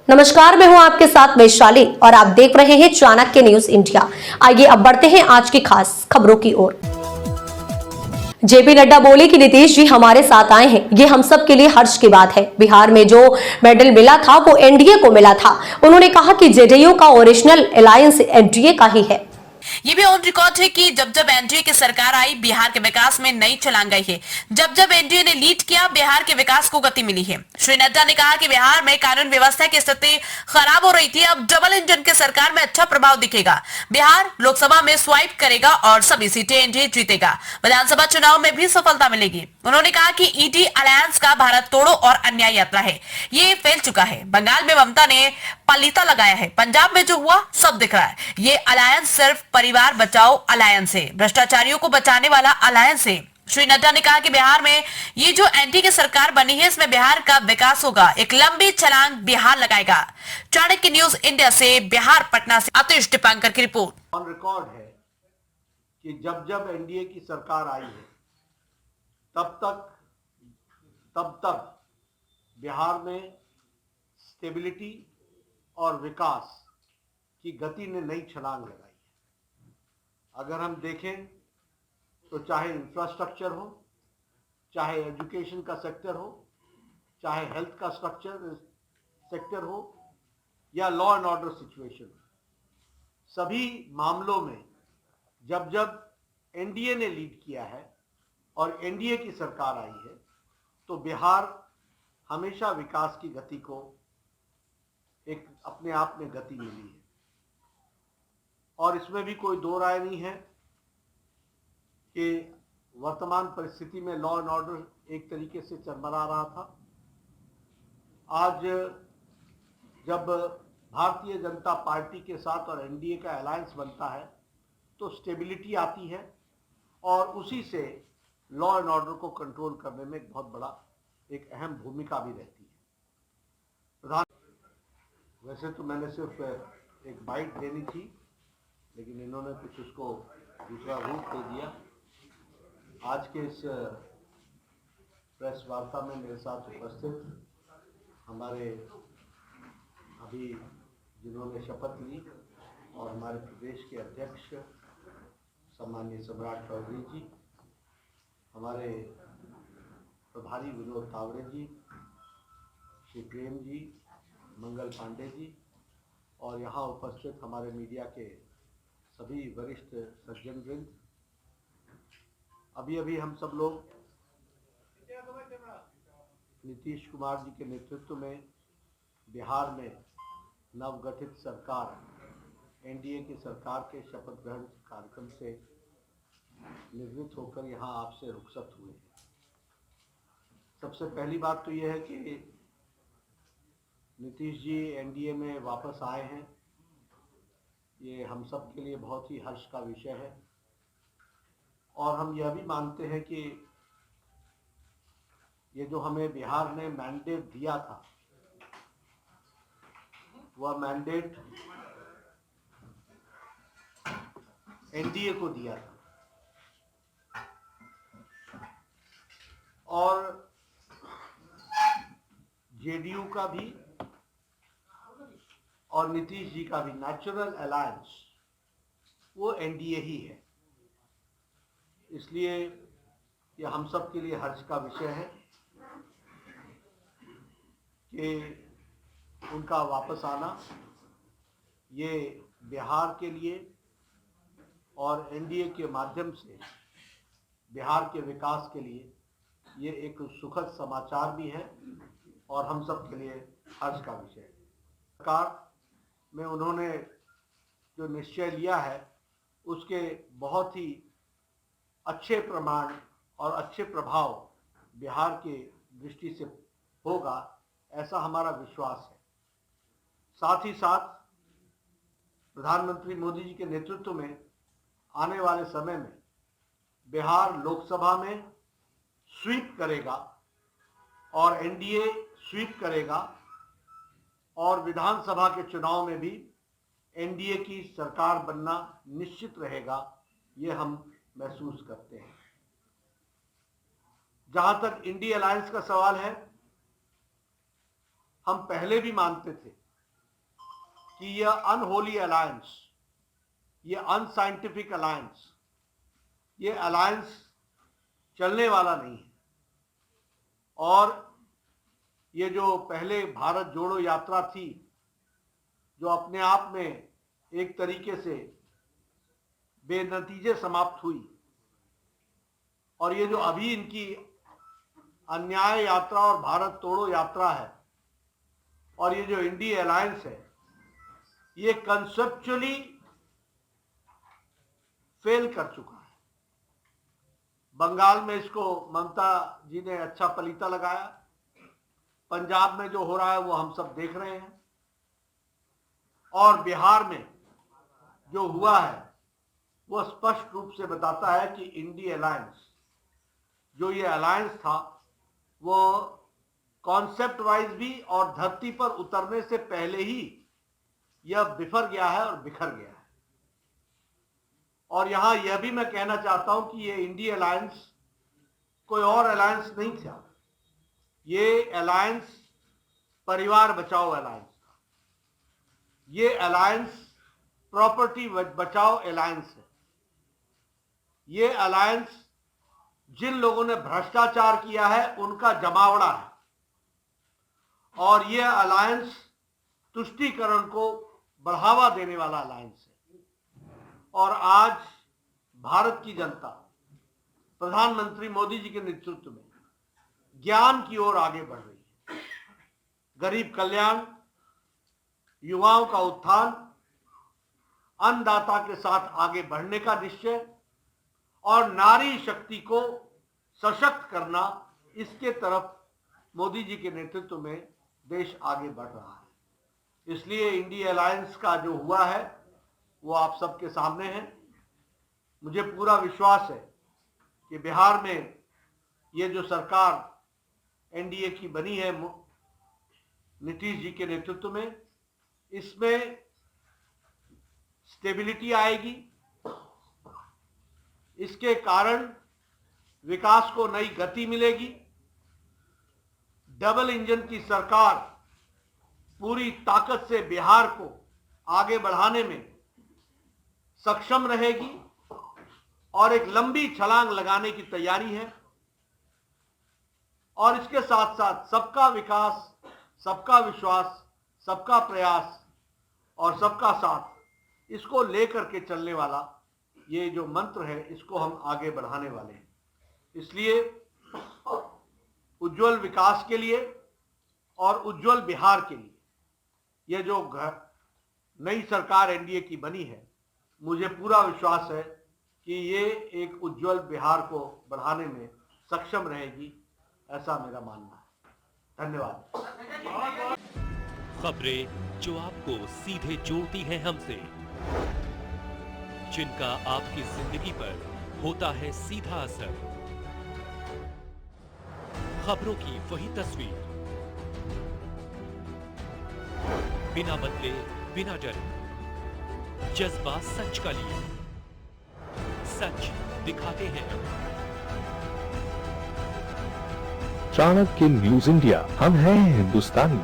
नमस्कार, मैं हूं आपके साथ वैशाली और आप देख रहे हैं चाणक्य न्यूज इंडिया। आइए अब बढ़ते हैं आज की खास खबरों की ओर। जेपी नड्डा बोले कि नीतीश जी हमारे साथ आए हैं, ये हम सब के लिए हर्ष की बात है। बिहार में जो मेडल मिला था वो एनडीए को मिला था। उन्होंने कहा कि जेडीयू का ओरिजिनल अलायंस एनडीए का ही है। ये भी ऑन रिकॉर्ड है कि जब जब एनडीए की सरकार आई, बिहार के विकास में नई छलांग गई है। जब जब एनडीए ने लीड किया, बिहार के विकास को गति मिली है। श्री नड्डा ने कहा कि बिहार में कानून व्यवस्था की स्थिति खराब हो रही थी, अब डबल इंजन की सरकार में अच्छा प्रभाव दिखेगा। बिहार लोकसभा में स्वाइप करेगा और सभी सीटें एनडीए जीतेगा। विधानसभा चुनाव में भी सफलता मिलेगी। उन्होंने कहा कि ईडी अलायंस का भारत तोड़ो और अन्याय यात्रा है, ये फैल चुका है। बंगाल में ममता ने पलीता लगाया है, पंजाब में जो हुआ सब दिख रहा है। ये अलायंस सिर्फ परिवार बचाओ अलायंस है, भ्रष्टाचारियों को बचाने वाला अलायंस है। श्री नड्डा ने कहा कि बिहार में ये जो एनडीए की सरकार बनी है, इसमें बिहार का विकास होगा। एक लंबी छलांग बिहार लगाएगा। चाणक्य न्यूज इंडिया से बिहार पटना से आतिश दीपांकर की रिपोर्ट। ऑन रिकॉर्ड है कि जब जब एनडीए की सरकार आई है तब तक बिहार में स्टेबिलिटी और विकास की गति ने नई छलांग लगाई है। अगर हम देखें तो चाहे इंफ्रास्ट्रक्चर हो, चाहे एजुकेशन का सेक्टर हो, चाहे हेल्थ का सेक्टर हो या लॉ एंड ऑर्डर सिचुएशन हो, सभी मामलों में जब जब एनडीए ने लीड किया है और एनडीए की सरकार आई है तो बिहार हमेशा विकास की गति को एक अपने आप में गति मिली है। और इसमें भी कोई दो राय नहीं है कि वर्तमान परिस्थिति में लॉ एंड ऑर्डर एक तरीके से चरमरा रहा था। आज जब भारतीय जनता पार्टी के साथ और एनडीए का अलायंस बनता है तो स्टेबिलिटी आती है और उसी से लॉ एंड ऑर्डर को कंट्रोल करने में एक अहम भूमिका भी रहती है। वैसे तो मैंने सिर्फ एक बाइट देनी थी, लेकिन इन्होंने कुछ उसको दूसरा रूप दे दिया। आज के इस प्रेस वार्ता में मेरे साथ उपस्थित हमारे अभी जिन्होंने शपथ ली और हमारे प्रदेश के अध्यक्ष सम्माननीय सम्राट चौधरी जी, हमारे प्रभारी विनोद तावड़े जी, श्री प्रेम जी, मंगल पांडे जी और यहाँ उपस्थित हमारे मीडिया के सभी वरिष्ठ सज्जन वृंद। अभी हम सब लोग नीतीश कुमार जी के नेतृत्व में बिहार में नवगठित सरकार एनडीए की सरकार के शपथ ग्रहण कार्यक्रम से निवृत्त होकर यहाँ आपसे रुखसत हुए हैं। सबसे पहली बात तो यह है कि नीतीश जी एनडीए में वापस आए हैं, ये हम सब के लिए बहुत ही हर्ष का विषय है। और हम यह भी मानते हैं कि ये जो हमें बिहार ने मैंडेट दिया था, वह मैंडेट एनडीए को दिया था और जेडीयू का भी और नीतीश जी का भी नेचुरल अलायंस वो एनडीए ही है। इसलिए यह हम सब के लिए हर्ष का विषय है कि उनका वापस आना ये बिहार के लिए और एनडीए के माध्यम से बिहार के विकास के लिए ये एक सुखद समाचार भी है और हम सब के लिए हर्ष का विषय है। सरकार में उन्होंने जो निश्चय लिया है उसके बहुत ही अच्छे प्रमाण और अच्छे प्रभाव बिहार की दृष्टि से होगा, ऐसा हमारा विश्वास है। साथ ही साथ प्रधानमंत्री मोदी जी के नेतृत्व में आने वाले समय में बिहार लोकसभा में स्वीप करेगा और एनडीए स्वीप करेगा और विधानसभा के चुनाव में भी एनडीए की सरकार बनना निश्चित रहेगा, ये हम महसूस करते हैं। जहां तक इंडिया अलायंस का सवाल है, हम पहले भी मानते थे कि यह अनहोली अलायंस, ये अनसाइंटिफिक अलायंस, ये अलायंस चलने वाला नहीं है। और ये जो पहले भारत जोड़ो यात्रा थी, जो अपने आप में एक तरीके से बेनतीजे समाप्त हुई, और ये जो अभी इनकी अन्याय यात्रा और भारत तोड़ो यात्रा है, और ये जो इंडिया अलायंस है, ये कंसेप्चुअली फेल कर चुका है। बंगाल में इसको ममता जी ने अच्छा पलीता लगाया, पंजाब में जो हो रहा है वो हम सब देख रहे हैं, और बिहार में जो हुआ है वो स्पष्ट रूप से बताता है कि इंडिया अलायंस, जो ये अलायंस था, वो कॉन्सेप्ट वाइज भी और धरती पर उतरने से पहले ही यह बिफर गया है और बिखर गया है। और यहां यह भी मैं कहना चाहता हूं कि ये इंडिया अलायंस कोई और अलायंस नहीं था, ये अलायंस परिवार बचाओ अलायंस था, ये अलायंस प्रॉपर्टी बचाओ अलायंस है, ये अलायंस जिन लोगों ने भ्रष्टाचार किया है उनका जमावड़ा है, और ये अलायंस तुष्टीकरण को बढ़ावा देने वाला अलायंस है। और आज भारत की जनता प्रधानमंत्री मोदी जी के नेतृत्व में ज्ञान की ओर आगे बढ़ रही है। गरीब कल्याण, युवाओं का उत्थान, अन्नदाता के साथ आगे बढ़ने का निश्चय और नारी शक्ति को सशक्त करना, इसके तरफ मोदी जी के नेतृत्व में देश आगे बढ़ रहा है। इसलिए इंडिया अलायंस का जो हुआ है वो आप सबके सामने है। मुझे पूरा विश्वास है कि बिहार में ये जो सरकार एनडीए की बनी है नीतीश जी के नेतृत्व में, इसमें स्टेबिलिटी आएगी, इसके कारण विकास को नई गति मिलेगी। डबल इंजन की सरकार पूरी ताकत से बिहार को आगे बढ़ाने में सक्षम रहेगी और एक लंबी छलांग लगाने की तैयारी है। और इसके साथ साथ सबका विकास, सबका विश्वास, सबका प्रयास और सबका साथ, इसको लेकर के चलने वाला ये जो मंत्र है, इसको हम आगे बढ़ाने वाले हैं। इसलिए उज्जवल विकास के लिए और उज्जवल बिहार के लिए ये जो नई सरकार एनडीए की बनी है, मुझे पूरा विश्वास है कि ये एक उज्जवल बिहार को बढ़ाने में सक्षम रहेगी, ऐसा मेरा मानना है। धन्यवाद। खबरें जो आपको सीधे जोड़ती हैं हमसे, जिनका आपकी जिंदगी पर होता है सीधा असर, खबरों की वही तस्वीर, बिना बदले, बिना डरे, जज्बा सच का लिए, सच दिखाते हैं। चाणक्य न्यूज इंडिया, हम हैं हिंदुस्तानी।